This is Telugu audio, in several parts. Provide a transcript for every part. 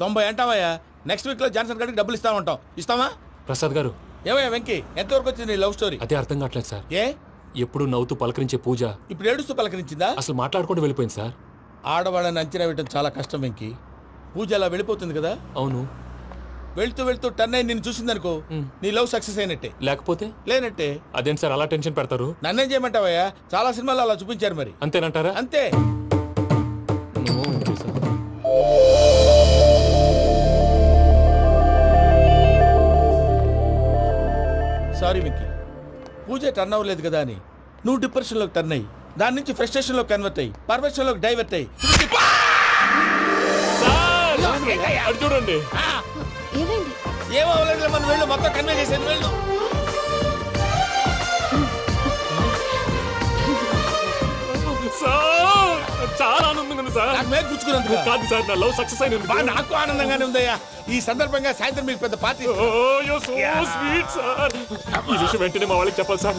90 అంటావయ్యా. నెక్స్ట్ వీక్ లో జాన్సన్ గారికి డబ్బులు ఇస్తా ఉంటాం. ఇస్తావా? ప్రసాద్ గారు, ఏమయ్యా వెంకీ, ఎంతవరకు వచ్చింది నీ లవ్ స్టోరీ? అదే అర్థం కావట్లేదు సార్. ఏ ఎప్పుడు నవ్వుతూ పలకరించే పూజ ఇప్పుడు ఏడుస్తూ పలకరించిందా? అసలు మాట్లాడుకుంటూ వెళ్ళిపోయింది సార్. ఆడవాళ్ళని అంచనా వేయడం చాలా కష్టం వెంకీ. పూజ అలా వెళ్ళిపోతుంది కదా. అవును. వెళ్తూ వెళ్తూ టర్న్ అయి నిన్ను చూసిందనుకో, నీ లవ్ సక్సెస్ అయినట్టే. లేకపోతే లేనట్టే. అదేం సార్ అలా టెన్షన్ పెడతారు? నన్నేం చేయమంటావయ్యా? చాలా సినిమాలు అలా చూపించారు మరి. అంతేనంటారా? అంతే. సారీ వెంకీ, పూజ టర్న్ అవ్వలేదు కదా అని నువ్వు డిప్రెషన్ లోకి టర్న్ అయ్యి, దాని నుంచి ఫ్రస్ట్రేషన్ లో కన్వర్ట్ అయ్యి, పర్వర్షన్ లోకి డైవర్ట్ అయ్యి. చూడండి, ఏమో అవ్వలేదు, మనం వెళ్ళు, మొత్తం కన్వే చేసేది. వెళ్ళు. చాలా ఆనందంగా ఉంది సార్. నాకు మీద కూర్చుకున్నందుకు కాదు సార్, నా లవ్ సక్సెస్ అయినందుకు. నాకు ఆనందంగానే ఉందయ్యా. ఈ సందర్భంగా సాయంత్రం మీకు పెద్ద పార్టీ. ఈ విషయం వెంటనే మా వాళ్ళకి చెప్పాలి సార్.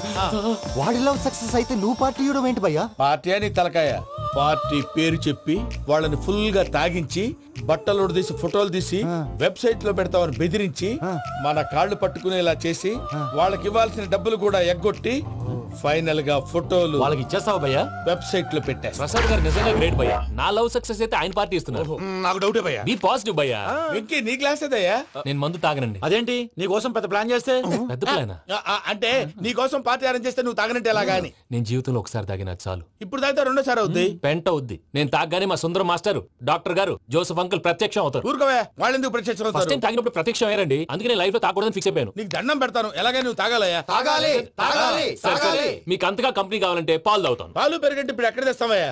వాడి లవ్ సక్సెస్ అయితే నువ్వు పార్టీ ఇవ్వడం ఏంటి భయ్యా? పార్టీ అని తలకాయ. పార్టీ పేరు చెప్పి వాళ్ళని ఫుల్ గా తాగించి, బట్టలు తీసి ఫోటోలు తీసి వెబ్సైట్ లో పెడతామని బెదిరించి, మన కాళ్ళు పట్టుకునేలా చేసి, వాళ్ళకి ఇవ్వాల్సిన డబ్బులు కూడా ఎగ్గొట్టి, ఫైనల్ గా ఫోటోలు వాళ్ళకి ఇచ్చేస్తావా భయ్యా? వెబ్సైట్ లో పెట్టేస్తా. ప్రసాద్ గారు నిజంగా గ్రేట్ భయ్యా. నా లవ్ సక్సెస్ అయితే ఆయన పార్టీ ఇస్తున్నారు. నాకు డౌటే భయ్యా. బీ పాజిటివ్ భయ్యా. వెంకీ, నీ క్లాస్ ఏదయ్యా? నేను మందు తాగనండి. అదేంటి నీ కోసం పెద్ద ప్లాన్ చేస్తే? పెద్ద ప్లానా? అంటే నీ కోసం పార్టీ అరేంజ్ చేస్తే నువ్వు తాగనంటే ఎలాగా అని. నేను జీవితంలో ఒకసారి తాగినా చాలు. ఇప్పుడు తాగితే రెండోసారి అవుద్ది. పెంట అవుద్ది. నేను తాగగానే మా సుందరం మాస్టర్, డాక్టర్ గారు, జోసెఫ్ అంకుల్ ప్రత్యక్షం అవుతారు. ఊరుకోవే, వాళ్ళు ఎందుకు ప్రత్యక్షం ఫస్ట్ అవుతారు? టైం తాగినప్పుడు ప్రత్యక్షం అయ్యారండి. అందుకే నేను లైఫ్ లో తాగకూడదని ఫిక్స్ అయిపోయాను. నీకు దండం పెడతాను, ఎలాగే నువ్వు తాగాలయ్యా. తాగాలి తాగాలి సరే, సరే. తాగాలి. మీకు అంతగా కంపెనీ కావాలంటే పాలు తాగుతాను. పాలు పెరిగంటే ఇప్పుడు ఎక్కడ తెస్తావయ్యా?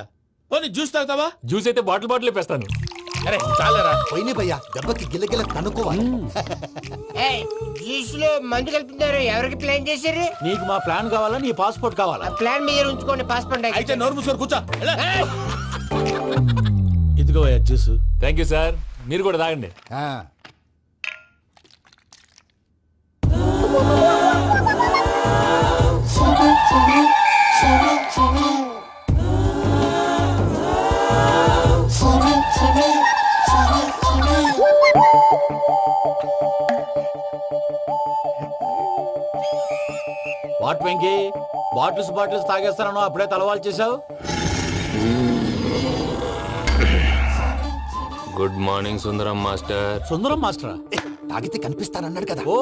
పోనీ జ్యూస్ తాగుతావా? జ్యూస్ అయితే బాటిల్ వేస్తాను. అరే చాలరా. పోయిన భయ్యా, దెబ్బకి గిల్లగిల్ల కనుక్కోవాలి. జ్యూస్ లో మందు కలుపుతున్నారు. ఎవరికి ప్లాన్ చేశారు? నీకు మా ప్లాన్ కావాలా, నీ పాస్పోర్ట్ కావాలా? ప్లాన్ మీద ఉంచుకోండి, పాస్పోర్ట్ అయితే నోరు మూసుకొని కూర్చో. ఇదిగో జ్యూస్. Thank you sir. మీరు కూడా తాగండి. వాట్ వెంకీ, బాటిల్స్ తాగేస్తానో అప్పుడే తలవాలు చేసావు. Good morning Sundaram master. Sundaram మాస్టరా? తాగితే కనిపిస్తానన్నాడు కదా. Oh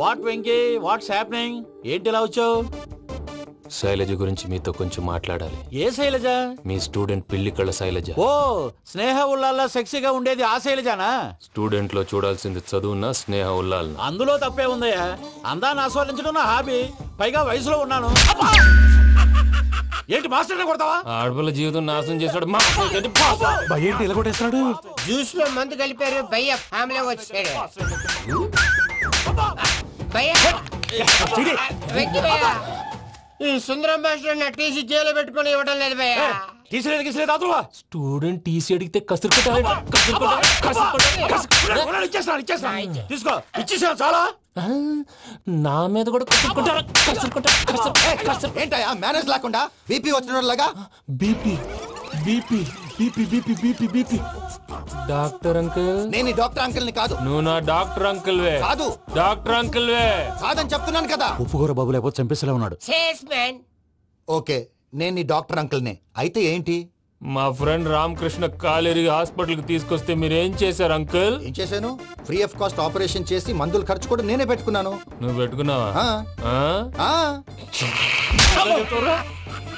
what Venky, what's happening? ఏంటి ఇలా వచ్చావు? శైలజ గురించి మీతో కొంచెం మాట్లాడాలి. ఏ శైలజ? మీ స్టూడెంట్ పిల్లి కళ్ళ శైలజ. ఓ స్నేహ ఉల్లాల్లో సెక్సీగా ఉండేది ఆ శైలజానా? స్టూడెంట్ లో చూడాల్సింది చదువున్న స్నేహ ఉల్లాల్. అందులో తప్పే ఉందయ్యా. అందాన్ని ఆస్వాదించడం నా హాబీ. పైగా వయసులో ఉన్నాను. ఏంటి మాస్టర్ కొడతావా? ఆడపిల్ల జీవితం నాశనం చేశాడు. ఏంటి ఇలా కొట్టేస్తున్నాడు? జ్యూస్ లో మందు కలిపారు. భయ్య ఫ్యామిలీ వచ్చాడు. భయ్య వెంకీ భయ్య, ఈ సుందరం భాష నా టీసీ జైలు పెట్టుకుని ఇవ్వడం లేదు భయ్య. తీసిలేదు. స్టూడెంట్ టీసీ అడిగితే కసురు తీసుకో, ఇచ్చేసా చాలా. నా మీద కూడా ఏంటయ్యా మేనేజ్ లేకుండా బీపీ వచ్చిన లాగా? BP BP BP BP BP BP. Doctor uncle, నేను ఈ డాక్టర్ అంకుల్ ని కాదు. నువ్వు నా డాక్టర్ అంకుల్ వే. కాదు. డాక్టర్ అంకుల్ వే. కాదని చెప్తున్నాను కదా. ఉప్పుకూర బాబు లేకపోతే చంపేసేలా ఉన్నాడు. Sales man. ఓకే, నేను ఈ డాక్టర్ అంకుల్ నే. అయితే ఏంటి? మా ఫ్రెండ్ రామకృష్ణ కాలేరికి హాస్పిటల్ కి తీసుకొస్తే మీరు ఏం చేశారు అంకుల్? ఏం చేశాను? ఫ్రీ ఆఫ్ కాస్ట్ ఆపరేషన్ చేసి మందులు ఖర్చు కూడా నేనే పెట్టుకున్నాను. నువ్వు పెట్టుకున్నావా? ఆ, ఆ.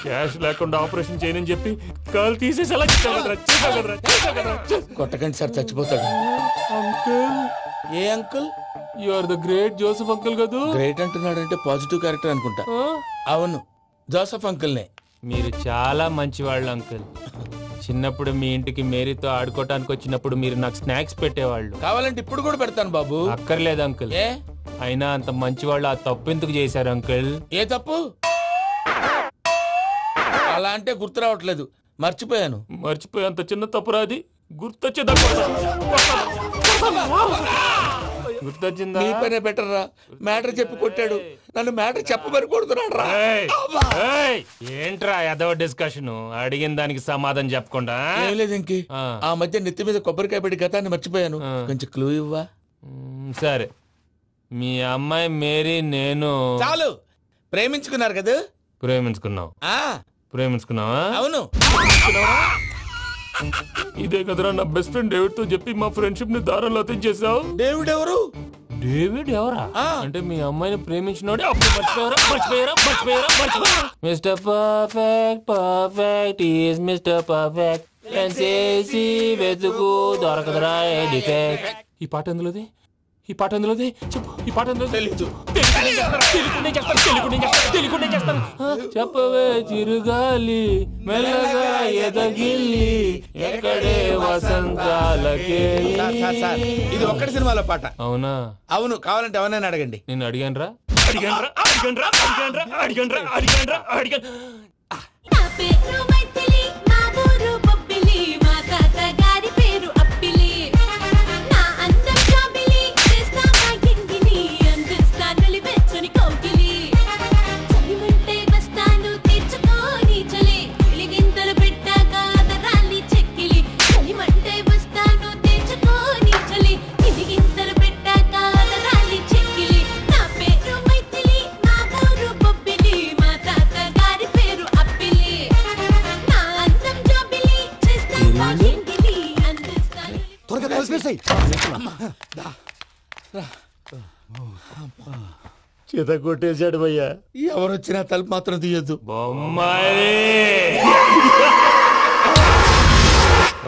క్యాష్ లేకుండా ఆపరేషన్ చేయనని చెప్పి కాలు తీసేసి ఎలా కొట్టకండి సార్, చచ్చిపోతాడు. అంకుల్, ఏ uncle? You are the great Joseph uncle కదా. గ్రేట్ అంటున్నాడంటే పాజిటివ్ క్యారెక్టర్ అనుకుంటా. అవును, జోసెఫ్ అంకుల్నే. మీరు చాలా మంచివాళ్ళు అంకుల్. చిన్నప్పుడు మీ ఇంటికి మేరీతో ఆడుకోవటానికి వచ్చినప్పుడు మీరు నాకు స్నాక్స్ పెట్టేవాళ్ళు. కావాలంటే ఇప్పుడు కూడా పెడతాను బాబు. అక్కర్లేదు అంకుల్. ఏ అయినా అంత మంచివాళ్ళు ఆ తప్పు ఎందుకు చేశారు అంకుల్? ఏ తప్పు? అలా అంటే గుర్తు రావట్లేదు, మర్చిపోయాను. మర్చిపోయి అంత చిన్న తప్పురాది గుర్తొచ్చేదా? గుర్తొచ్చిందా? నీ పనే బెటర్ రా. మ్యాటర్ చెప్పి కొట్టాడు, నన్ను మ్యాటర్ చెప్పమని కొడుతున్నాడు రా. ఏంట్రా ఏదో డిస్కషన్? అడిగిన దానికి సమాధానం చెప్పకుండా ఏం లేదు ఇంకి. ఆ మధ్య నెత్తి మీద కొబ్బరికాయ పెట్టి గతాన్ని మర్చిపోయాను, కొంచెం క్లూ ఇవ్వా? సరే, మీ అమ్మాయి మేరీ నేను చాలు. ప్రేమించుకున్నారు కదా? ప్రేమించుకున్నావు. ప్రేమించుకున్నావా? అవును. ఇదే కదరా నా బెస్ట్ ఫ్రెండ్ డేవిడ్ తో చెప్పి మా ఫ్రెండ్షిప్ ని దారంలో తెచ్చేసావు. డేవిడ్ ఎవరు? డేవిడ్ ఎవరా? అంటే మీ అమ్మాయిని ప్రేమించినోడే అప్పుడు మర్చిపోయారా? Mister perfect perfect is mister perfect చేసి వెతుకు దొరకదురా డిఫెక్ట్. ఈ పాట ఎందులోది? చెప్పు. ఈ పాట ఎందులో? తెలీదు. చెప్పవే చిరుగాలి మెల్లగా ఎదగిల్లి ఎక్కడే వసంతాలకే. ఇది ఒక్కటి సినిమాలో పాట. అవునా? అవును. కావాలంటే ఎవరైనా అడగండి. నేను అడిగాను. నా పేరు మైథిలి, నా ఊరు బొబ్బిలి, మా తాత గారి పేరు అప్పిలి. నా అందం జాబిలి, చేస్తా మా గింగిలి, అందిస్తా నలిపెచ్చని కౌగిలి. చలిమంటే వస్తాను తీర్చుకోని చలి, వెలిగింతలు పెట్టాక అదరాలి చెక్కిలి. చలిమంటే వస్తాను తీర్చుకోని చలి, వెలిగింతలు పెట్టాక అదరాలి చెక్కిలి. నా పేరు మైథిలి, నా ఊరు బొబ్బిలి, మా తాత గారి పేరు అప్పిలి. నా అందం జాబిలి, చేస్తా మా గింగిలి, అందిస్తా త్వరగా కలిపేసాయి. చేత కొట్టేశాడు భయ్యా. ఎవరు వచ్చినా తలుపు మాత్రం తీయద్దు. బొమ్మాయి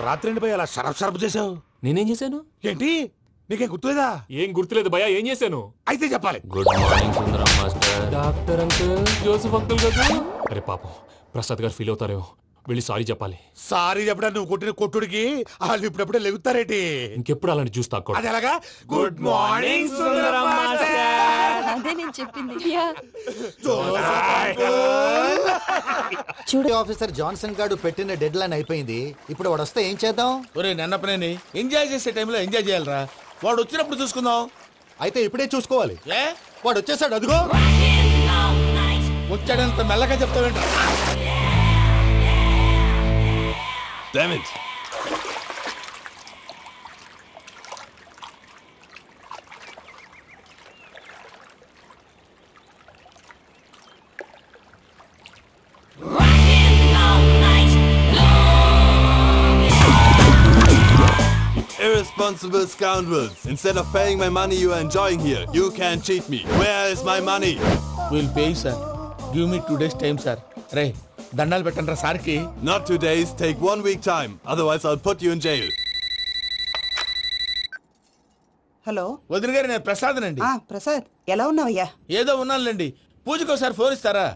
రాత్రి ఏంటి భయ్య అలా షరఫ్ చేసావు? నేనేం చేశాను? ఏంటి నీకేం గుర్తులేదా? ఏం గుర్తులేదు భయ్యా. ఏం చేశాను? అయితే చెప్పాలి. Good morning Sundaram master. Doctor uncle, Joseph uncle కదా? అరే పాపం, ప్రసాద్ గారు ఫీల్ అవుతారేమో. వెళ్ళి సారీ చెప్పాలి. సారీ చెప్పడా నువ్వు కొట్టిన కొట్టుడికి వాళ్ళు ఇప్పుడప్పుడే లెగుతారేటి? ఇంకెప్పుడు అలాంటి జ్యూస్ తాకూడదు. అది ఎలాగా? Good morning Sundaram master. అదే నేను చెప్పింది. చూడు ఆఫీసర్ జాన్సన్ గారు పెట్టిన డెడ్ లైన్ అయిపోయింది. ఇప్పుడు వాడు వస్తే ఏం చేద్దాం? ఒరే నన్నపనేని, ఎంజాయ్ చేసే టైంలో ఎంజాయ్ చేయాలరా. వాడు వచ్చినప్పుడు చూసుకుందాం. అయితే ఇప్పుడే చూసుకోవాలి. ఏ వాడు వచ్చేసాడు, అదిగో. వచ్చాడంత మెల్లగా చెప్తావేంట? Damn it. Irresponsible scoundrels. Instead of paying my money you are enjoying here, you can cheat me. Where is my money? Will pay sir. Give me 2 days time sir. రే దండాలు పెట్టండి రా సార్కి. Not 2 days, take 1 week time. Otherwise I'll put you in jail. Hello. వదిన గారు, నేను ప్రసాదనండి. ప్రసాద్, ఎలా ఉన్నావయ్యా? ఏదో ఉన్నానులేండి. పూజకి ఒకసారి ఫోన్ ఇస్తారా?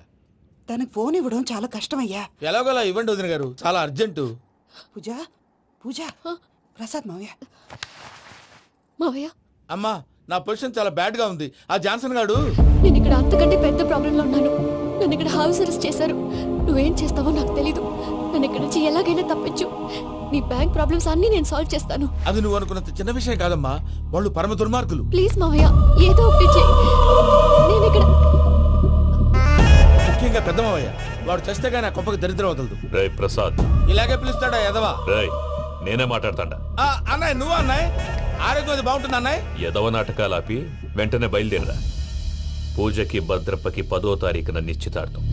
తనకు ఫోన్ ఇవ్వడం చాలా కష్టమయ్యా. ఎలాగోలా ఇవ్వండి వదిన గారు, చాలా అర్జెంటు. పూజ ప్రసాద్ మావయ్య. మావయ్య, అమ్మా నా పొజిషన్ చాలా బ్యాడ్ గా ఉంది. ఆ జాన్సన్ గాడు. నేను ఇక్కడ అంతకంటే పెద్ద ప్రాబ్లంలో ఉన్నాను. నన్ను ఇక్కడ హౌస్ అరెస్ట్ చేశారు. నువ్వేం చేస్తావో నాకు తెలీదు. నన్ను ఇక్కడ నుంచి ఎలాగైనా తప్పించు. నీ బ్యాంక్ ప్రాబ్లమ్స్ అన్ని నేను సాల్వ్ చేస్తాను. అది నువ్వు అనుకున్నంత చిన్న విషయం కాదమ్మా. వాళ్ళు పరమ దుర్మార్గులు. ప్లీజ్ మావయ్య, ఏదో ఒకటి చెయ్యి. నేను ఇక్కడ ముఖ్యంగా పెద్ద మావయ్య, వాడు చేస్తే గానీ ఆ కొంపకి దరిద్రం వదలదు. రేయ్ ప్రసాద్, ఇలాగే పిలుస్తాడా ఎదవా? రేయ్ నేనే మాట్లాడతాడా? అన్నయ్య, నువ్వు అన్నయ్య. ఆరోగ్యం అది బాగుంటుంది అన్నయ్య. ఎదవ నాటకాలు ఆపి వెంటనే బయలుదేరరా. పూజకి భద్రప్పకి 10వ తారీఖున నిశ్చితార్థం,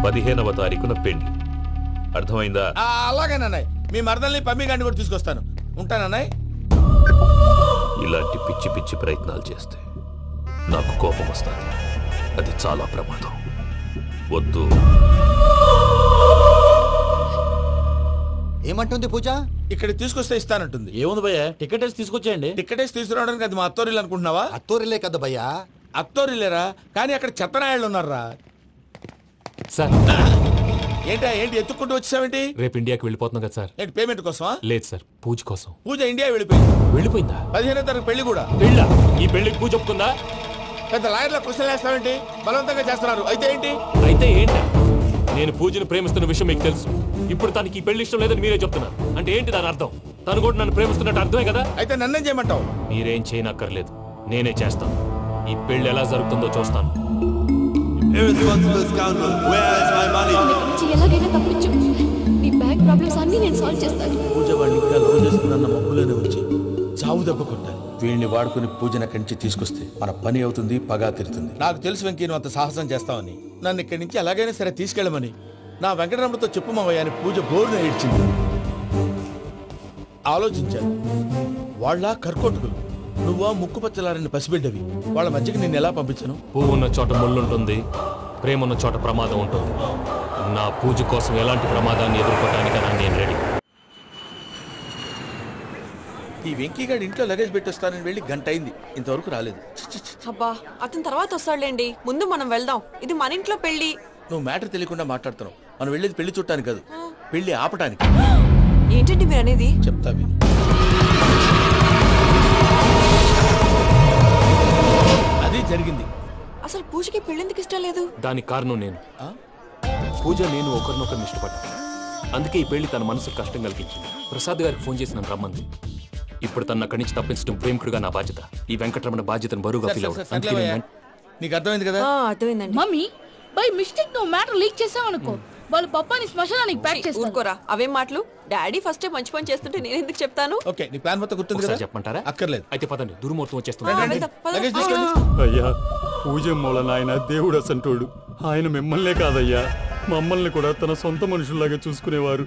15వ తారీఖున పెళ్లి. అర్థమైందా? అలాగేనన్నయ్య. మీ మరదల్ని పమ్మి గాండి కూడా తీసుకొస్తాను. ఉంటానన్నయ్య. ఇలాంటి పిచ్చి పిచ్చి ప్రయత్నాలు చేస్తే నాకు కోపం వస్తుంది. అది చాలా ప్రమాదం. వద్దు. ఏమంటుంది పూజ? ఇక్కడ తీసుకొస్తే ఇస్తానంటుంది. ఏముంది భయ్య, టికెట్ వేసి తీసుకొచ్చేయండి. టికెట్ వేసి తీసుకురావడానికి అది మా అత్తోరిల్లు అనుకుంటున్నావా? అత్తూరిలే కదా భయ్యా. అత్తోరిల్లేరా, కానీ అక్కడ చెత్తనాయాళ్ళు ఉన్నారా. సార్ ఏంటి ఎత్తుక్కుంటూ వచ్చావేంటి? రేపు ఇండియాకి వెళ్ళిపోతున్నాం కదా సార్. ఏంటి పేమెంట్ కోసమా? లేదు సార్, పూజ కోసం. పూజ ఇండియా వెళ్ళిపోయింది. వెళ్ళిపోయిందా? 15వ తారీఖు పెళ్లి కూడా. పెళ్ళా? ఈ పెళ్లికి పూజ ఒప్పుకుందా? పెద్ద లాయర్ల క్వశ్చన్ వేస్తావేంటి? బలవంతంగా చేస్తున్నారు. అయితే ఏంటి? అయితే ఏంటి? నేను పూజను ప్రేమిస్తున్న విషయం మీకు తెలుసు. ఇప్పుడు తనకి ఈ పెళ్లి ఇష్టం లేదని మీరే చెప్తున్నారు. అంటే ఏంటి దాని అర్థం? తను కూడా నన్ను ప్రేమిస్తున్నట్టు అర్థమే కదా. అయితే నన్నేం చేయమంటావు? మీరేం చేయనక్కర్లేదు, నేనే చేస్తాను. ఈ పెళ్లి ఎలా జరుగుతుందో చూస్తాను. Irresponsible scoundrel, where is my money? నన్ను ఇక్కడి నుంచి ఎలాగైనా తప్పించు. నీ బ్యాంక్ ప్రాబ్లమ్స్ అన్నీ నేను సాల్వ్ చేస్తాను. పూజ వాడిని ఇంకా లవ్ చేస్తుందన్న మబ్బులోనే వచ్చి చావు దెబ్బ కొట్టాలి. వీళ్ళని వాడుకుని పూజన కంచి తీసుకొస్తే మన పని అవుతుంది, పగా తిరుతుంది. నాకు తెలుసు వెంకీ నువ్వు అంత సాహసం చేస్తావని. నన్ను ఇక్కడి నుంచి ఎలాగైనా సరే తీసుకెళ్ళమని నా వెంకటరమణతో చెప్పు మావయ్య అని పూజ బోరున ఏడ్చింది. ఆలోచించాను, వాళ్ళ కర్కోటకులు, నువ్వా ముక్కు పచ్చలారని పసిబిడ్డవి, వాళ్ళ మధ్యకి నేను ఎలా పంపించను? పువ్వు ఉన్న చోట ముళ్ళుంటుంది, ప్రేమ ఉన్న చోట ప్రమాదం ఉంటుంది. నా పూజ కోసం ఎలాంటి ప్రమాదాన్ని ఎదుర్కోవడానికైనా నేను రెడీ. ఈ వెంకీగాడి ఇంట్లో లగేజ్ పెట్టొస్తానని వెళ్ళి గంట అయింది, ఇంతవరకు రాలేదు. అబ్బా అతని తర్వాత వస్తాడులేండి, ముందు మనం వెళ్దాం. ఇది మన ఇంట్లో పెళ్లి. నువ్వు మ్యాటర్ తెలియకుండా మాట్లాడుతున్నావు. మనం వెళ్ళేది పెళ్లి చుట్టానికి కాదు, పెళ్లి ఆపటానికి. ఏంటండి మీరు అనేది? చెప్తా విను. అది జరిగింది. అసలు పూజకి పెళ్ళెందుకు ఇష్టం లేదు? దానికి కారణం నేను. పూజ నేను ఒకరినొకరిని ఇష్టపడ్డా. అందుకే ఈ పెళ్లి తన మనసుకు కష్టం కలిగించింది. ప్రసాద్ గారికి ఫోన్ చేసి నన్ను రమ్మంది. ఇప్పుడు తన అక్కడి నుంచి తప్పించడం ప్రేమికుడుగా నా బాధ్యత. ఈ వెంకటరమణ బాధ్యతను బరువుగా ఫీల్ అవ్వడం. నీకు అర్థమైంది కదా? అర్థమైందండి. మమ్మీ బై మిస్టేక్ నువ్వు మ్యాటర్ లీక్ చేసావనుకో, వాళ్ళు పప్పాని శ్మశానానికి ప్యాక్ చేస్తారు. ఊరుకోరా, అవేం మాటలు. డాడీ ఫస్ట్ మంచి పని చేస్తుంటే నేను ఎందుకు చెప్తాను? ఓకే, నీ ప్లాన్ మొత్తం గుర్తుంది కదా? చెప్పమంటారా? అక్కర్లేదు. అయితే పదండి, దుర్ముహూర్తం వచ్చేస్తుంది. అయ్యా, పూజ మూలన ఆయన దేవుడు అసంటోడు. ఆయన మిమ్మల్నే కాదయ్యా, మమ్మల్ని కూడా తన సొంత మనుషుల్లాగా చూసుకునేవారు.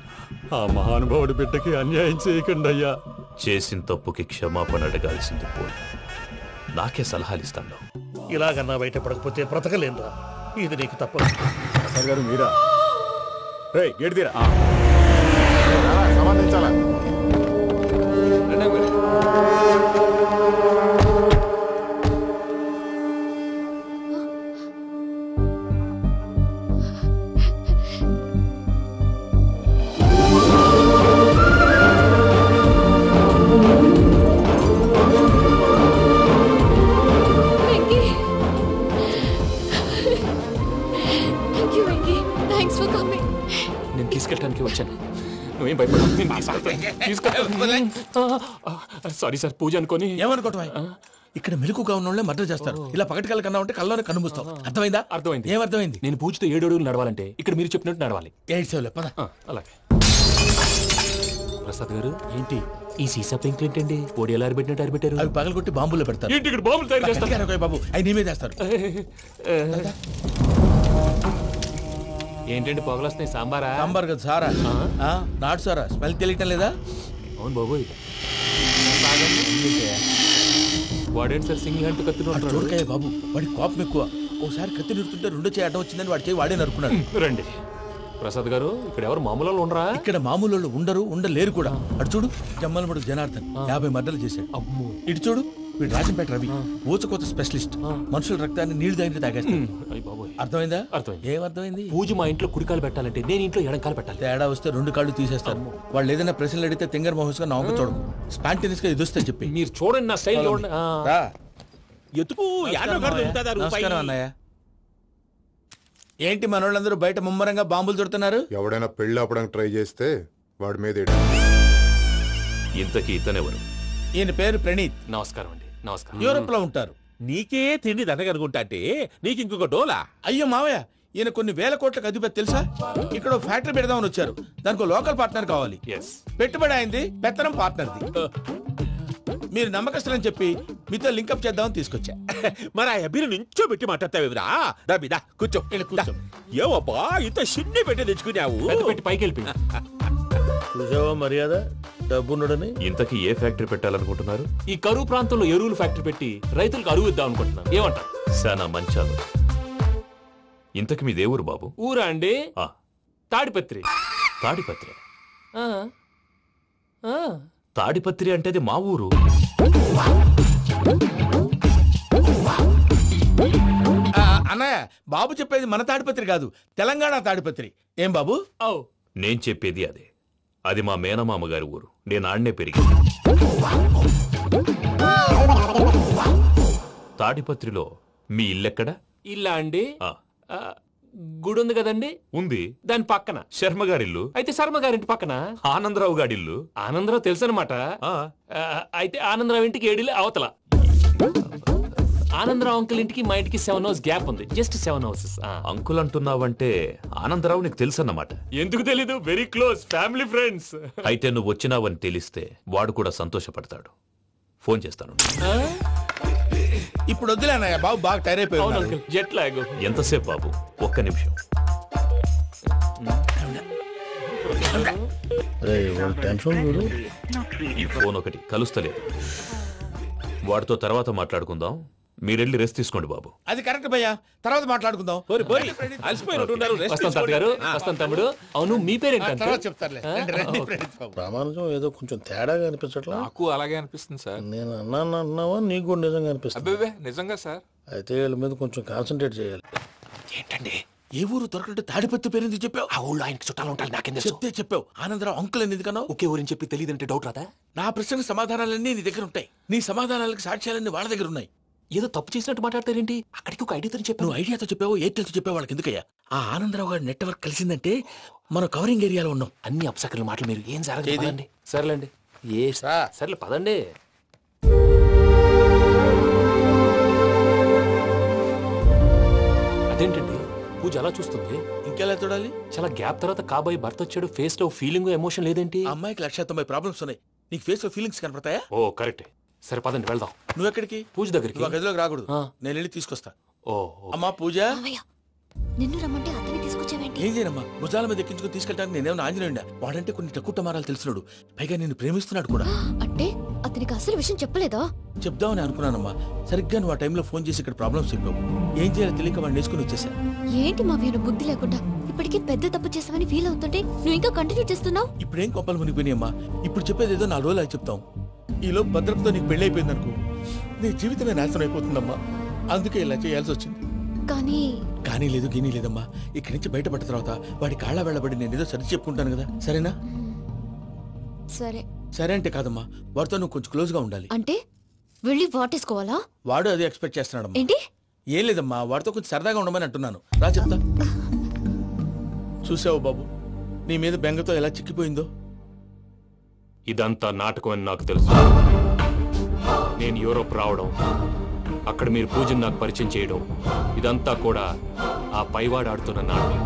ఆ మహానుభావుడి బిడ్డకి అన్యాయం చేయకండి అయ్యా. చేసిన తప్పుకి క్షమాపణ అడగాల్సింది పోయి నాకే సలహాలు ఇస్తాను. ఇలాగన్నా బయట పడకపోతే బ్రతకలేనురా. ఇది నీకు తప్పదు. గారు మీరా? రే గేట్ తీరా. సంబంధించాలా? నేను తీసుకెళ్ళడానికి వచ్చాను. నువ్వేం భయపడవు. సారీ సార్, పూజ అనుకోని. ఏమనుకోవటం? ఇక్కడ మెలుకుగా ఉన్న వాళ్ళే మర్డర్ చేస్తారు. ఇలా పగటి కళ్ళ కన్నా ఉంటే కళ్ళలోనే కనుమూస్తావు. అర్థమైందా? అర్థమైంది. ఏమర్థమైంది? నేను పూజతో 7 అడుగులు నడవాలంటే ఇక్కడ మీరు చెప్పినట్టు నడవాలి. 8 సేవలే పద. అలాగే. ప్రసాద్ గారు, ఏంటి ఈ సీసా పెంకులు ఏంటండి? పొడి ఎలా అరబెట్టినట్టు అరబెట్టారు? అవి పగలగొట్టి బాంబులో పెడతారు. ఏంటి ఇక్కడ బాంబులు తయారు చేస్తారు? బాబు అవి నీవే చేస్తారు. ఏంటండి పొగలొస్తున్నాయి? సాంబారా? సాంబార్ కదా సారా. నాటు సారా. స్మెల్ తెలియటం లేదా? అవును బాబోయ్. వాడేంటి సార్ సింగిల్ హ్యాండ్ కత్తి చూడకాయ బాబు, వాడి కోపం ఎక్కువ. ఒకసారి కత్తి నిరుతుంటే 2 చేయి అడ్డం వచ్చిందని వాడి చేయి వాడే నరుకున్నాడు. రండి ప్రసాద్ గారు, ఇక్కడ ఎవరు మామూలు వాళ్ళు ఉండరా? ఇక్కడ మామూలు వాళ్ళు ఉండరు, ఉండలేరు కూడా. అటు చూడు, జమ్మలమడు జనార్దన్ 50 మర్డర్లు చేశాడు. ఇటు చూడు, వీడు రాజంపేట రవి ఊచకోత స్పెషలిస్ట్. మనుషుల రక్తాన్ని నీళ్లు దగ్గర తాగేస్తాడు. అర్థమైందా? ఏమర్థమైంది? పూజ మా ఇంట్లో కుడికాలు పెట్టాలంటే నేను ఇంట్లో ఎడంకాలు పెట్టాలి. తేడా వస్తే 2 కాళ్ళు తీసేస్తారు. వాళ్ళు ఏదైనా ప్రశ్నలు అడిగితే తింగర్ మహోస్ గా నవ్వు చూడకు. స్పాంటినియస్ గా ఎదుస్తా చెప్పి. మీరు చూడండి నా స్టైల్. నమస్కారం అన్నయ్య. ఏంటి మనోళ్ళందరూ బయట ముమ్మరంగా బాంబులు దొరుకుతున్నారు? ఎవడైనా పెళ్లి ఆపడానికి ట్రై చేస్తే వాడి మీద ఇంతకీ ఇతనెవరు? ఈయన పేరు ప్రణీత్. నమస్కారం అండి. నమస్కారం. యూరోప్ లో ఉంటారు. నీకే తిండి దండగనుకుంటా అంటే నీకు ఇంకొక డోలా? అయ్యో మావయ్య, ఈయన కొన్ని వేల కోట్లకు అధిపతి తెలుసా? ఇక్కడ ఫ్యాక్టరీ పెడదామని వచ్చారు. దానికి లోకల్ పార్ట్నర్ కావాలి. పెట్టుబడి అయింది, పెత్తనం పార్ట్నర్ది. మీరు నమ్మకస్తులని చెప్పి మీతో లింకప్ చేద్దామని తీసుకొచ్చా. మరి ఆ అబ్బిని నుంచో పెట్టి మాట్లాడతావేమిరా? దాబిదా కూర్చో. ఏవబ్బా ఇంత సిన్ని పెట్టి తెచ్చుకున్నావు? పెట్టి పైకి వెళ్ళి చూసావా మర్యాద డబ్బున్నడని. ఇంతకీ ఏ ఫ్యాక్టరీ పెట్టాలనుకుంటున్నారు? ఈ కరువు ప్రాంతంలో ఎరువులు ఫ్యాక్టరీ పెట్టి రైతులకు అరువు ఇద్దాం అనుకుంటున్నారు. ఏమంటారు? శానా మంచాలు. ఇంతకి మీ దేవురు బాబు? ఊరా అండి? తాడిపత్రి. తాడిపత్రి? తాడిపత్రి అంటే అది మా ఊరు. అన్నయ్య, బాబు చెప్పేది మన తాడిపత్రి కాదు, తెలంగాణ తాడిపత్రి. ఏం బాబు? నేను చెప్పేది అదే. అది మా మేనమామ గారి ఊరు. నేను ఆడనే పెరిగింది. తాడిపత్రిలో మీ ఇల్లెక్కడ? ఇల్లా అండి? గుడి ఉంది కదండి ఉంది. దాని పక్కన శర్మ గారిల్లు. అయితే శర్మ గారింటి పక్కన ఆనందరావు గారిల్లు. ఆనందరావు తెలుసు అనమాట. అయితే ఆనందరావు ఇంటికి 7 అవతల. ఆనందరావు అంకుల్ ఇంటికి మా ఇంటికి 7 hours గ్యాప్ ఉంది. Just 7 hours. అంకుల్ అంటున్నావంటే ఆనందరావు నీకు తెలుసన్నమాట. ఎందుకు తెలీదు? Very close family friends. అయితే నువ్వు వచ్చినావని తెలిస్తే వాడు కూడా సంతోషపడతాడు. ఫోన్ చేస్తాను. ఇప్పుడు వద్దులేనయ్య బాబు, బాగా టైర్ అయిపోయాడు. Jet lag. ఎంతసేపు బాబు? ఒక్క నిమిషం. ఈ ఫోన్ ఒకటి కలుస్తలేదు. వాడితో తర్వాత మాట్లాడుకుందాం. మీరెళ్ళి రెస్ట్ తీసుకోండి బాబు. అది కరెక్ట్ భయ్యా, తర్వాత మాట్లాడుకుందాం. వస్తాం తాత గారు, వస్తాం తమ్ముడు. అవును మీ పేరేంటి? తర్వాత చెప్తారులే. ప్రామాణికం ఏదో కొంచెం తేడాగా అనిపించట్లా? నాకు అలాగే అనిపిస్తుంది సార్. నేను అన్నావా నీకు కూడా నిజంగా అనిపిస్తుంది? అబ్బే నిజంగా సార్. అయితే వీళ్ళ మీద కొంచెం కాన్సన్ట్రేట్ చేయాలి. ఏంటండి ఏ ఊరు దొరకట్టు తాడిపత్రి పేరు ఎందుకు చెప్పావు? ఆ ఊళ్ళో ఆయనకి చుట్టాలు ఉంటారు. నాకేం చెప్తే చెప్పావు. ఆనందరావు అంకుల్ అని ఎందుకన్నావు? ఒకే ఊరిని చెప్పి తెలియదంటే డౌట్ రాదా? నా ప్రశ్నకు సమాధానాలన్నీ నీ దగ్గర ఉంటాయి. నీ సమాధానాలకు సాక్ష్యాలన్నీ వాళ్ళ దగ్గర ఉన్నాయి. ఏదో తప్పు చేసినట్టు మాట్లాడతారేంటి? అక్కడికి ఒక ఐడియాతో చెప్పావు. నువ్వు ఐడియాతో చెప్పావు, ఎయిర్టెల్తో చెప్పావు, వాళ్ళకి ఎందుకయ్యా? ఆ ఆనందరావు గారి నెట్వర్క్ కలిసిందంటే మనం కవరింగ్ ఏరియాలో ఉన్నాం. అన్ని అప్సకర్ల మాటలు మీరు ఏం జరగదండి. సర్లేండి. సర్లే పదండి. అదేంటండి పూజ అలా చూస్తుంది? ఇంకెలా చూడాలి? చాలా గ్యాప్ తర్వాత కాబోయే భర్త వచ్చాడు. ఫేస్ లో ఫీలింగ్ ఎమోషన్ లేదేంటి? అమ్మాయికి 190 ప్రాబ్లమ్స్ ఉన్నాయి. నీకు ఫేస్ లో ఫీలింగ్స్ కనపడతాయా? ఓ కరెక్ట్. సరే పదండి వెళ్దాం. నువ్వు ఎక్కడికి? పూజ దగ్గరికి. నువ్వు గదిలోకి రాకూడదు. నేను వెళ్ళి తీసుకొస్తా. ఓ అమ్మా పూజ, నిన్ను రమ్మంటే అతన్ని తీసుకొచ్చావేంటి? ఏం చేయనమ్మా, భుజాల మీద ఎక్కించుకుని తీసుకెళ్ళడానికి నేనేమన్నా ఆంజనేయుడా? వాడంటే కొన్ని తక్కువ టమారాలు తెలిసినాడు, పైగా నిన్ను ప్రేమిస్తున్నాడు కూడా. అంటే అతనికి అసలు విషయం చెప్పలేదా? చెప్దామని అనుకున్నానమ్మా. సరిగ్గా నువ్వు ఆ టైంలో ఫోన్ చేసి ఇక్కడ ప్రాబ్లమ్స్ చెప్పావు. ఏం చేయాలో తెలియక వాడిని వేసుకుని వచ్చేసా. ఏంటి మా వీరు బుద్ధి లేకుండా ఇప్పటికీ పెద్ద తప్పు చేసామని ఫీల్ అవుతుంటే నువ్వు ఇంకా కంటిన్యూ చేస్తున్నావు? ఇప్పుడేం కొప్పలు మునిగిపోయినాయమ్మా. ఇప్పుడు చెప్పేది ఏదో 4 రోజులు అది చెప్తాం. ఈలో భద్రతతో నీకు పెళ్లి అయిపోయింది అనుకో, నీ జీవితమే నాశనం అయిపోతుందమ్మా. అందుకే ఇలా చేయాల్సి వచ్చింది. కానీ లేదు గీనీ లేదమ్మా. ఇక్కడి నుంచి బయటపడ్డ తర్వాత వాడి కాళ్ళ వెళ్ళబడి నేను ఏదో సరి చెప్పుకుంటాను కదా, సరేనా? సరే. సరే అంటే కాదమ్మా, వాడితో నువ్వు కొంచెం క్లోజ్ గా ఉండాలి. అంటే వెళ్ళి వాటేసుకోవాలా? వాడు అదే ఎక్స్పెక్ట్ చేస్తున్నాడమ్మా. ఏంటి? ఏం లేదమ్మా, వాడితో కొంచెం సరదాగా ఉండమని అంటున్నాను. రా చెప్తా. చూసావు బాబు, నీ మీద బెంగతో ఎలా చిక్కిపోయిందో. ఇదంతా నాటకం అని నాకు తెలుసు. నేను యూరోప్ రావడం, అక్కడ మీరు పూజను నాకు పరిచయం చేయడం, ఇదంతా కూడా ఆ పైవాడు ఆడుతున్న నాటకం.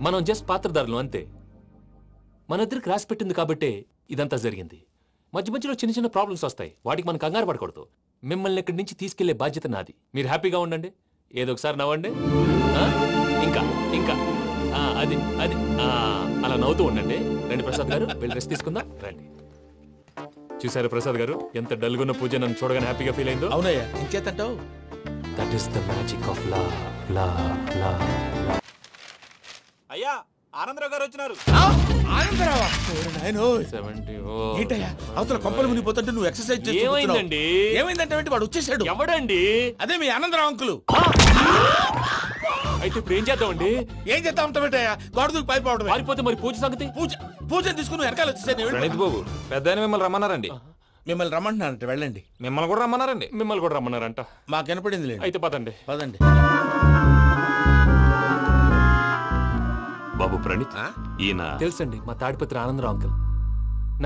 మనం జస్ట్ పాత్రధారులు అంతే. మన ఇద్దరికి రాసి పెట్టింది కాబట్టే ఇదంతా జరిగింది. మధ్య మధ్యలో చిన్న చిన్న ప్రాబ్లమ్స్ వస్తాయి, వాటికి మనం కంగారు పడకూడదు. మిమ్మల్ని ఇక్కడి నుంచి తీసుకెళ్లే బాధ్యత నాది. మీరు హ్యాపీగా ఉండండి, ఏదో ఒకసారి నవ్వండి. ఇంకా ఇంకా అది అది అలా నవ్వుతూ ఉండండి. రండి ప్రసాద్ గారు, వెళ్ళి రెస్ట్ తీసుకుందాం. రండి. చూసారు ప్రసాద్ గారు, ఎంత డల్గున్న పూజ నన్ను చూడగానే హ్యాపీగా ఫీల్ అయిందో? అవునయ్యా, ఇంకేతంటావు? That is the magic of love. Love. అయ్యా ఆనందరావు గారు వచ్చినారు. ఆనందరావా? ఏంటయ్యా అవతల కొంపలు మునిగిపోతుంటే నువ్వు ఎక్సర్సైజ్ చేస్తూ ఏమైందండి? ఏమైందంటే వాడు వచ్చేసాడు. ఎవడండి? అదే మీ ఆనందరావు అంకులు. అయితే ఇప్పుడు ఏం చేద్దామండి? ఏం చేద్దాం ఉంటావేటయ్యా, గొడవకు పైపోవడం. పారిపోతే మరి పూజ సంగతి? పూజను తీసుకుని వెనకాల వచ్చేసాను. ప్రణీత్ బాబు, పెద్ద మిమ్మల్ని రమ్మన్నారండి. మిమ్మల్ని రమ్మంటున్నారంట, వెళ్ళండి. మిమ్మల్ని కూడా రమ్మన్నారండి. మిమ్మల్ని కూడా రమ్మన్నారంట. మాకు వినపడింది లేదు. అయితే పదండి. పదండి. బాబు ప్రణీత్, ఈయన తెలుసండి, మా తాడిపత్రి ఆనందరావు అంకుల్.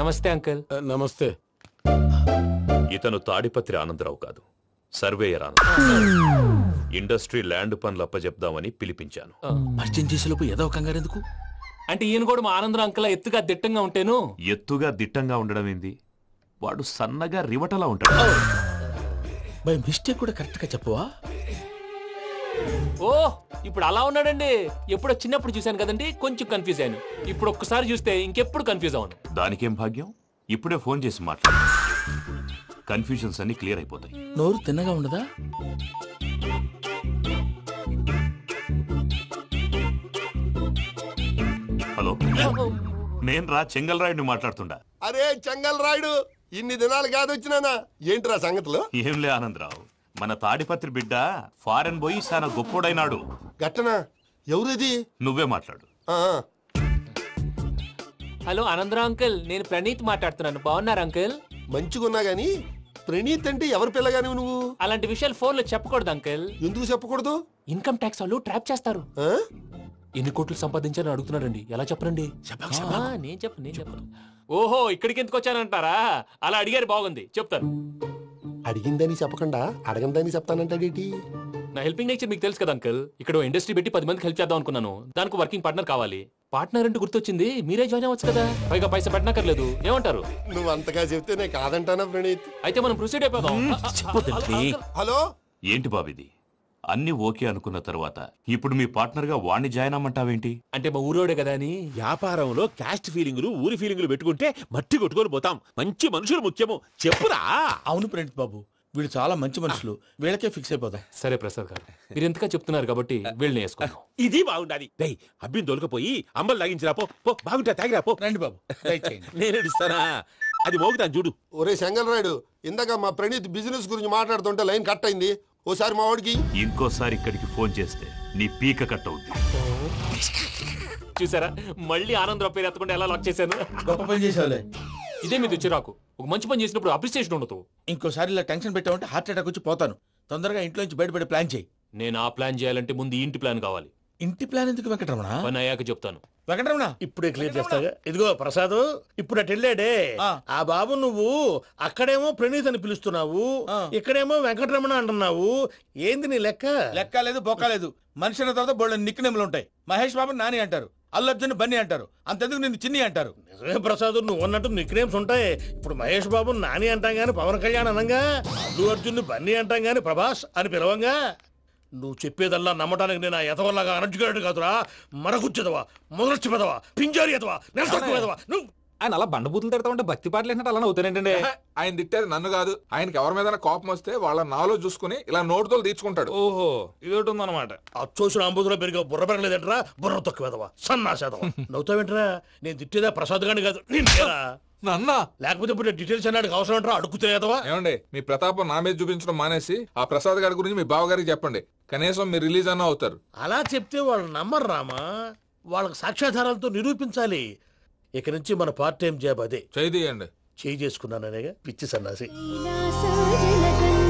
నమస్తే అంకుల్. నమస్తే. ఇతను తాడిపత్రి ఆనందరావు కాదు, సర్వేయర్ ఆనందరావు. ఇండస్ట్రీ ల్యాండ్ పనులు అప్పచెప్దామని పిలిపించాను. పరిచయం చేసేలోపు ఏదో కంగారు ఎందుకు? అంటే ఈయన కూడా మా ఆనందరావు అంకుల్ ఎత్తుగా దిట్టంగా ఉంటాను. ఎత్తుగా దిట్టంగా ఉండడం ఏంది, వాడు సన్నగా రివటలా ఉంటాడు. బై మిస్టేక్ కూడా కరెక్ట్ గా చెప్పవా? ఓ ఇప్పుడు అలా ఉన్నాడండి. ఎప్పుడో చిన్నప్పుడు చూశాను కదండి, కొంచెం కన్ఫ్యూజ్ అయ్యాను. ఇప్పుడు ఒక్కసారి చూస్తే ఇంకెప్పుడు కన్ఫ్యూజ్ అవును. దానికేం భాగ్యం, ఇప్పుడే ఫోన్ చేసి మాట్లాడు. కన్ఫ్యూజన్స్ అన్ని క్లియర్ అయిపోతాయి. నోరు తిన్నగా ఉండదా? హలో, నేను రా చెంగల్ రాయుడిని మాట్లాడుతుండా. అరే చెంగల్ రాయుడు, ఇన్ని దినాలు కాదు వచ్చినానా? ఏంట్రా సంగతులు? ఏంలే ఆనందరావు, మన తాడిపత్రి బిడ్డ ఫారెన్ పోయి చాలా గొప్పోడైనాడు. గట్టనా? ఎవరిది? నువ్వే మాట్లాడు. హలో ఆనందరావు అంకుల్, నేను ప్రణీత్ మాట్లాడుతున్నాను. బాగున్నారు అంకుల్? మంచిగున్నా గాని ప్రణీత్ అంటే ఎవరి పిల్లగాని నువ్వు? అలాంటి విషయాలు ఫోన్ లో చెప్పకూడదు అంకుల్. ఎందుకు చెప్పకూడదు? ఇన్కమ్ ట్యాక్స్ వాళ్ళు ట్రాప్ చేస్తారు. ఎన్ని కోట్లు సంపాదించాలని అడుగుతున్నాడండి. ఎలా చెప్పరండి? నేను చెప్పను. ఓహో, ఇక్కడికి ఎందుకు వచ్చానంటారా? అలా అడిగారు, బాగుంది, చెప్తాను. అడిగిందని చెప్పకుండా అడగందని చెప్తానంటాడేటి? నా హెల్పింగ్ నేచర్ మీకు తెలుసు కదా అంకల్. ఇక్కడ ఇండస్ట్రీ పెట్టి 10 మందికి హెల్ప్ చేద్దాం అనుకున్నాను. దానికి వర్కింగ్ పార్ట్నర్ కావాలి. పార్ట్నర్ అంటే గుర్తొచ్చింది, మీరే జాయిన్ అవ్వచ్చు కదా. పైగా పైసా పెట్టనక్కర్లేదు. ఏమంటారు? నువ్వు అంతగా చెప్తే నేను కాదంటానా ప్రణీత్? అయితే మనం ప్రొసీడ్ అయిపోదాం. హలో, ఏంటి బాబిది? అన్ని ఓకే అనుకున్న తర్వాత ఇప్పుడు మీ పార్ట్నర్ గా వాణ్ణి జాయిన్ అమ్మంటావేంటి? అంటే మా ఊరోడే కదా అని. వ్యాపారంలో క్యాస్ట్ ఫీలింగులు, ఊరి ఫీలింగులు పెట్టుకుంటే మట్టి కొట్టుకొని పోతాం. మంచి మనుషులు ముఖ్యము. చెప్పురా. అవును ప్రణీత్ బాబు, వీళ్ళు చాలా మంచి మనుషులు. వీళ్ళకే ఫిక్స్ అయిపోదాం. సరే ప్రసాద్ గారు, మీరు ఎంతగా చెప్తున్నారు కాబట్టి వీళ్ళని వేసుకున్నాం. ఇది బాగుండాలి. డై అబ్బిని దొలకపోయి అంబలు లాగించిరా పో. బాగుంటా, తాగిరా పో. రండి బాబు, నేను ఇస్తానా? అది మోగుతాను చూడు. ఒరే చెంగల్ రాయుడు, ఇందాక మా ప్రణీత్ బిజినెస్ గురించి మాట్లాడుతుంటే లైన్ కట్ అయింది. ఓసారి మా వాడికి ఇంకోసారి ఇక్కడికి ఫోన్ చేస్తే నీ పీక కట్ అవుద్ది. చూసారా, మళ్ళీ ఆనందరావు పేరు ఎత్తకుండా ఎలా లాక్ చేశాను. గొప్ప పని చేసావులే. ఇదే మీద చిరాకు. ఒక మంచి పని చేసినప్పుడు అప్రిసియేషన్ ఉండదు. ఇంకోసారి ఇలా టెన్షన్ పెట్టామంటే హార్ట్ అటాక్ వచ్చి పోతాను. తొందరగా ఇంట్లో నుంచి బయటపడే ప్లాన్ చేయి. నేను ఆ ప్లాన్ చేయాలంటే ముందు ఈ ఇంటి ప్లాన్ కావాలి. ఇంటి ప్లాన్ ఎందుకు వెంకటరమణ? పని అయ్యాక చెప్తాను. వెంకటరమణ ఇప్పుడే క్లియర్ చేస్తాగా. ఇదిగో ప్రసాద్, ఇప్పుడు అటు వెళ్ళాడే ఆ బాబు, నువ్వు అక్కడేమో ప్రణీత్ అని పిలుస్తున్నావు, ఇక్కడేమో వెంకటరమణ అంటున్నావు. ఏంది నీ లెక్క? లెక్క లేదు, బొక్క లేదు. మనిషి అన్న తర్వాత బోళ్ళ నిక్నెములు ఉంటాయి. మహేష్ బాబు నాని అంటారు, అల్లు అర్జున్ బన్నీ అంటారు, అంతెందుకు నిన్ను చిన్ని అంటారు. నిజమే ప్రసాద్, నువ్వు అన్నట్టు నిక్నేమ్స్ ఉంటాయి. ఇప్పుడు మహేష్ బాబు నాని అంటాం గాని పవన్ కళ్యాణ్ అనంగా, అల్లు అర్జున్ బన్నీ అంటాం గాని ప్రభాస్ అని పిలవంగా. నువ్వు చెప్పేదల్లా నమ్మటానికి నేను ఎతవల్లాగా అనర్జుకేటెడ్ కాదురా. మరగుచ్చదవా, మొదలచ్చి పెదవా, పింజారి ఎదవా, నెలసొక్కు పెదవా. నువ్వు ఆయన అలా బండబూతులు తిడతా ఉంటే భక్తి పాటలు ఏంటంటే అలా అవుతానంటే. ఆయన తిట్టేది నన్ను కాదు, ఆయనకి ఎవరి మీద కోపం వస్తే వాళ్ళ నాలో చూసుకుని ఇలా నోటుతో తీర్చుకుంటాడు. ఓహో, ఇదొకటి ఉందన్నమాట. అచ్చోసిన అంబుధులో పెరిగే బుర్ర పెరగలేదంటరా, బుర్ర తొక్కువేదవా, సన్నాసేదవా. నవ్వుతావేంటరా? నేను తిట్టేదా ప్రసాద్ గాని కాదు, నిన్నేరా. నన్నా? లేకపోతే ఇప్పుడు డీటెయిల్స్ అన్నాడు అవసరం అంటారా? అడుగుతాయేదవా? ఏమండి, మీ ప్రతాపం నా మీద చూపించడం మానేసి ఆ ప్రసాద్ గారి గురించి మీ బావగారికి చెప్పండి. కనీసం మీరు రిలీజ్ అన్న అవుతారు. అలా చెప్తే వాళ్ళు నమ్మరు రామా. వాళ్ళకి సాక్ష్యాధారాలతో నిరూపించాలి. ఇక నుంచి మన పార్ట్ టైం జాబ్ అదే. చేయండి. చేయి చేసుకున్నాననేగా పిచ్చి సన్నాసి. కైలాస జలగంగ